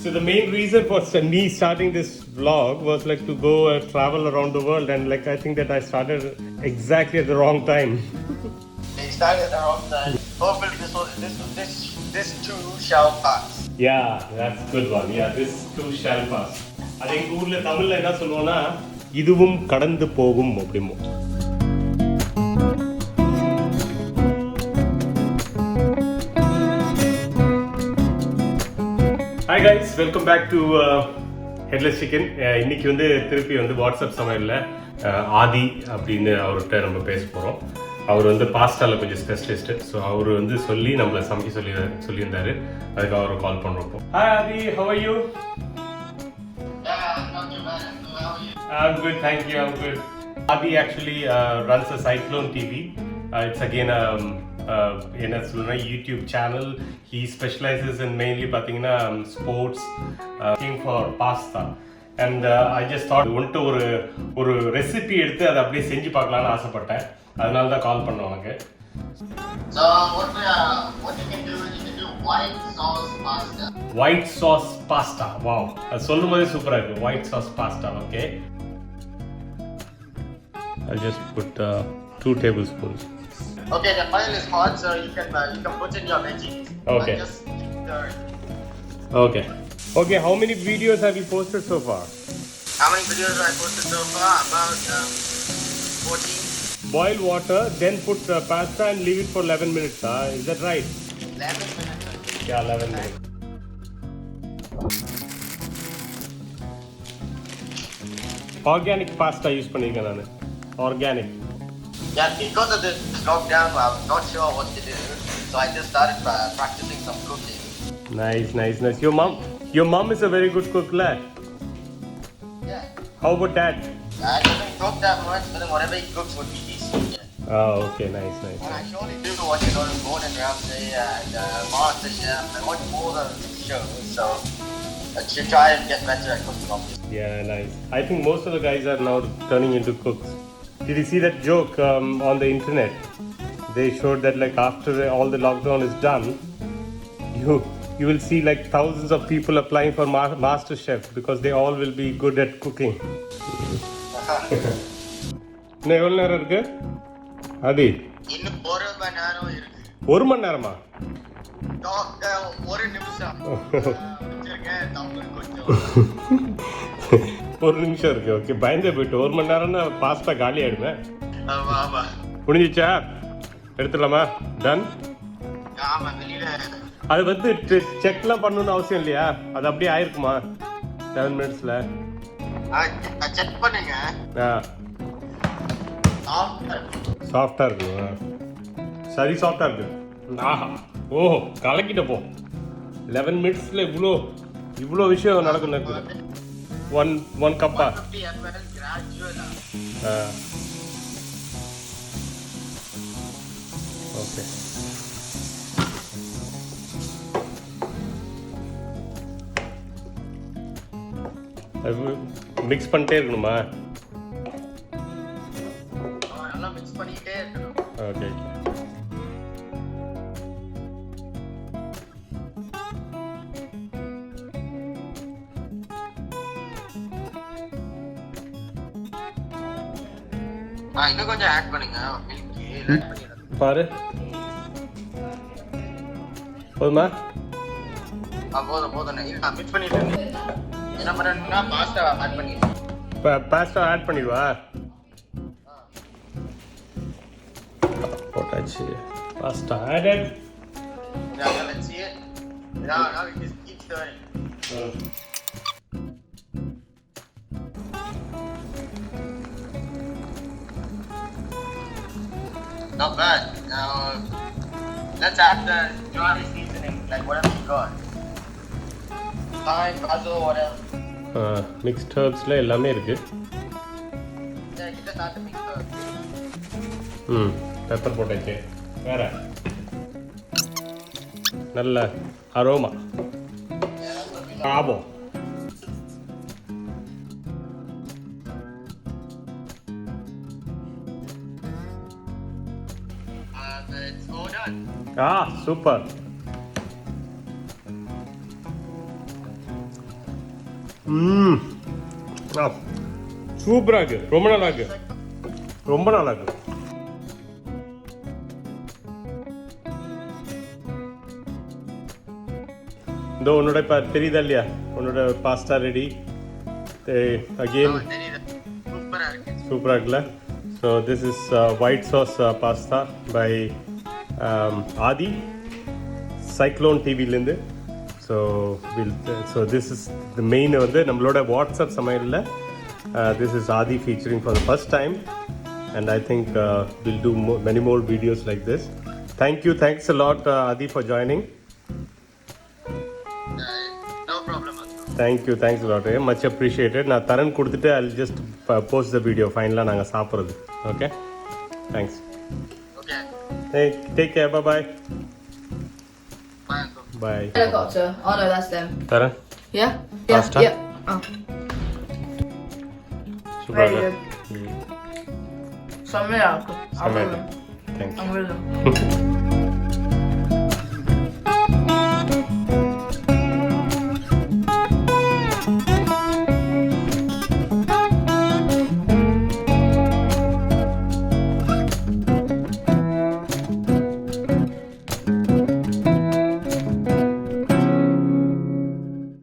So the main reason for me starting this vlog was like to go travel around the world, and like I think that I started exactly at the wrong time. They started at the wrong time. Hopefully this too shall pass. Yeah, that's good one. Yeah, this too shall pass. I think ஊர்ல தமிழ்ல என்ன சொல்லுவோம்னா இதுவும் கடந்து போகும் அப்படிமோ. Hi guys, welcome back to Headless Chicken. இன்னைக்கு வந்து திருப்பி வந்து வாட்ஸ்அப் சமையல்ல ஆதி அப்படின்னு அவர்கிட்ட நம்ம பேச போறோம். அவர் வந்து பாஸ்டால கொஞ்சம் ஸ்பெஷலிஸ்ட். ஸோ அவர் வந்து சொல்லி நம்மளை சமைக்க சொல்லியிருந்தாரு. அதுக்கு அவரை கால் பண்ணுறோம். Hi Adi, how are you? Not too bad. How are you? I'm good, thank you. I'm good. Adi actually runs a Cyclone TV. It's again என்ன சொல்லுன்னா YouTube channel. He specializes in mainly பார்த்தீங்கன்னா sports, cooking for pasta. And I just thought வந்துட்டு ஒரு recipe எடுத்து அதை அப்படியே செஞ்சு பார்க்கலான்னு ஆசைப்பட்டேன். அதனால தான் கால் பண்ணோம் உனக்கு. So what you can do is you can do white sauce pasta. White sauce pasta. Wow. அது சொல்லும்போதே சூப்பரா இருக்கு. White sauce pasta. Okay. I'll just put 2 tablespoons. Okay, the oil is hot, so you can put in your veggies. Okay. Just stir. Okay. Okay, how many videos have you posted so far? How many videos have I posted so far? About 14. Boil water, then put pasta and leave it for 11 minutes. Is that right? 11 minutes. Yeah, 11 minutes. Organic pasta use பண்ணிருக்கேன் நான். Organic. Yeah, because of this lockdown, I'm not sure what to do. So I just started practicing some cooking. Nice. Your mom is a very good cook, la. Yeah. How about dad? I don't cook that much, but then whatever he cooks would be decent. Yeah. Oh, okay, nice. And I surely do watch Gordon Ramsay and MasterChef. I watch all the shows, so I should try and get better at cooking, obviously. Yeah, nice. I think most of the guys are now turning into cooks. Did you see that joke on the internet? They showed that like after all the lockdown is done, you will see like thousands of people applying for MasterChef because they all will be good at cooking. இன்னும் எவ்வளோ நேரம் இருக்கு அது? இன்னும் 1 மணி நேரம் இருக்கு. 1 மணி நேரமா? 1 நிமிஷம். தமிழ் கொஞ்சம். 1 நிமிஷம் இருக்கு. ஓகே, பயந்தே போயிட்டு 1 மணி நேரம்னா பாஸ்தா காலி ஆயிடுமே. ஆமா. முடிஞ்சிச்சா? எடுத்துடலாமா? டன்? ஆமா, வெளியில. அது வந்து செக்லாம் பண்ணணும்னு அவசியம் இல்லையா? அது அப்படியே ஆயிருக்குமா 7 மினிட்ஸ்ல? செக் பண்ணுங்க. சாஃப்டா இருக்கு. சரி சாஃப்டா இருக்கு. ஆஹா, ஓஹோ, கலக்கிட்ட போ. 11 மினிட்ஸ்ல இவ்வளோ விஷயம் நடக்கும் இருக்குது. 1 கப்பா? ஓகே. மிக்ஸ் பண்ணிட்டே இருக்கணுமா? நல்லா மிக்ஸ் பண்ணிட்டே இருக்கணும். ஓகே. இன்னும் கொஞ்சம் ஆட் பண்ணுங்க. மில்க் பாரு. போதுமா? போதும். இல்ல மிக்ஸ் பண்ணிட்டு என்ன பண்ணனும்னா பாஸ்தா ஆட் பண்ணிடுங்க. பாஸ்தா ஆட் பண்ணிடுவா? போட்டாச்சு. Pasta added. Now let's see it. Now we just keep stirring. Not bad. Now let's add the dry seasoning, like whatever you got. Thyme, basil, whatever. Mixed ஹர்ப்ஸ்ல எல்லாமே இருக்கு. Yeah, you just add the mixed herbs. Pepper போட்டாச்சு. வேற நல்ல aroma. ஆபோ. It's all done. Super. சூப்பராக இருக்கு. ரொம்ப நல்லா இருக்கு. ரொம்ப நல்லா இருக்கு. இதோ உன்னோட இப்போ தெரியுதா இல்லையா உன்னோட பாஸ்தா ரெடி அகெயின். சூப்பராக இருக்குல்ல. So this is white sauce pasta by Aadhi Cyclone டிவிலேருந்து. So this is the main வந்து நம்மளோட வாட்ஸ்அப் சமையலில் this is Aadhi featuring for the first time and I think we'll do many more videos like this. Thanks a lot Adi for joining. No problem. Thanks a lot. Much appreciated. நான் தரன் கொடுத்துட்டு I'll just post the video finally நாங்க சாப்பிடுறது. Okay? Thanks. Okay. Hey, take care. Bye bye. Bye uncle. Bye. Helicopter. Oh no, that's them. Taran? Yeah? Pasta? Yeah. Oh. Super Very good. good. Some miracle. Thanks. I'm with them.